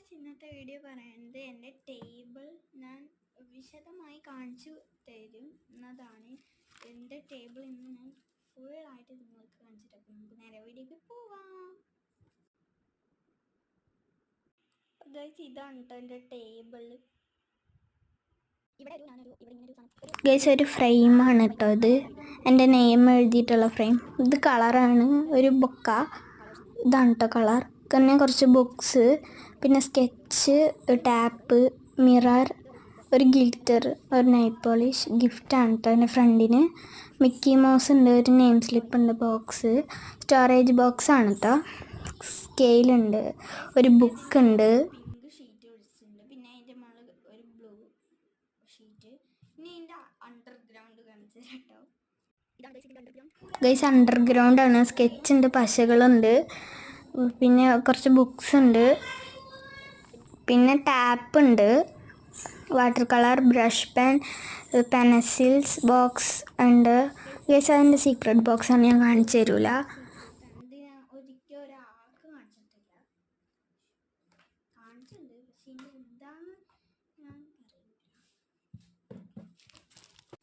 Guys, ഇന്നത്തെ video പറയുന്നത് എൻ്റെ ടേബിൾ ഞാൻ വിശദമായി കാണിച്ചു തരും എന്നതാണ്. എൻ്റെ ടേബിൾ ഇന്ന് ഞാൻ ഫുള്ളായിട്ട് നിങ്ങൾക്ക് കാണിച്ചിട്ട് നമുക്ക് നേരെ വീഡിയോക്ക് പോവാം. ഗൈസ്, ഇതാണ് കേട്ടോ എൻ്റെ ടേബിൾ. ഗൈസ്, ഒരു ഫ്രെയിമാണ് കേട്ടോ ഇത്. എൻ്റെ നെയിം എഴുതിയിട്ടുള്ള ഫ്രെയിം. ഇത് കളറാണ്, ഒരു ബൊക്ക. ഇതാണ് കേട്ടോ കളർ. പിന്നെ കുറച്ച് ബുക്സ്, പിന്നെ സ്കെച്ച്, ടാപ്പ്, മിറർ, ഒരു ഗിൽറ്റർ, ഒരു നൈൽ പോളിഷ്. ഗിഫ്റ്റാണ് കേട്ടോ എൻ്റെ ഫ്രണ്ടിന്. മിക്കി മൗസ് ഉണ്ട്, ഒരു നെയിം സ്ലിപ്പ് ഉണ്ട്, ബോക്സ്, സ്റ്റോറേജ് ബോക്സ് ആണ് കേട്ടോ. സ്കെയിലുണ്ട്, ഒരു ബുക്ക് ഉണ്ട്, പിങ്ക് ഷീറ്റ് ഒഴിച്ചിട്ടുണ്ട്, പിന്നെ അതിൻ്റെ മുകളിൽ ഒരു ബ്ലൂ ഷീറ്റ്. ഇനി ഇതിൻ്റെ അണ്ടർഗ്രൗണ്ട് കാണിച്ചു കേട്ടോ. ഗൈസ്, അണ്ടർഗ്രൗണ്ട് ആണ്. സ്കെച്ച് ഉണ്ട്, പശകളുണ്ട്, പിന്നെ കുറച്ച് ബുക്സ് ഉണ്ട്, പിന്നെ ടാപ്പ് ഉണ്ട്, water colour, brush pen, pencils box ഉണ്ട്. ഗൈസ്, അതിൻ്റെ സീക്രട്ട് ബോക്സ് ആണ്, ഞാൻ കാണിച്ചു തരൂല. ഒരിക്കലും ഒരാൾക്ക് കാണിച്ചിട്ടില്ല, കാണിച്ചിട്ടുണ്ട്, പക്ഷെ ഇനി എന്താണ് ഞാൻ അറിയില്ല.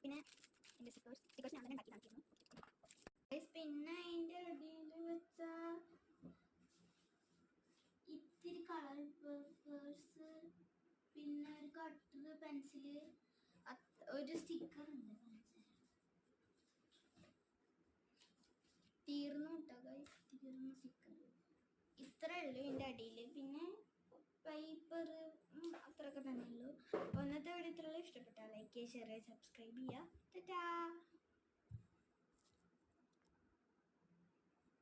പിന്നെ എൻ്റെ സ്റ്റിക്കേഴ്സ് ഞാൻ തന്നെ ഉണ്ടാക്കി കാണിക്കുന്നു. പിന്നെ അതിൻ്റെ അടിയിൽ വെച്ച ഇത്തിരി കളർ പേപ്പേഴ്സ്, പിന്നെ ഒരു കട്ടർ, പെൻസില്, ഒരു സ്റ്റിക്കർ ഉണ്ട്. തീർന്നു കേട്ടോ ഗൈസ്, തീർന്നു സ്റ്റിക്കർ. ഇത്രേ ഉള്ളൂ ഇതിൻ്റെ അടിയിൽ. പിന്നെ പേപ്പർ അത്രയൊക്കെ തന്നെ ഉള്ളൂ. ഇന്നത്തെ വീഡിയോ ഇത്രയുള്ളൂ. ഇഷ്ടപ്പെട്ടാൽ ലൈക്ക് ചെയ്യുക, ഷെയർ ചെയ്യുക, സബ്സ്ക്രൈബ് ചെയ്യുക. ടാറ്റാ.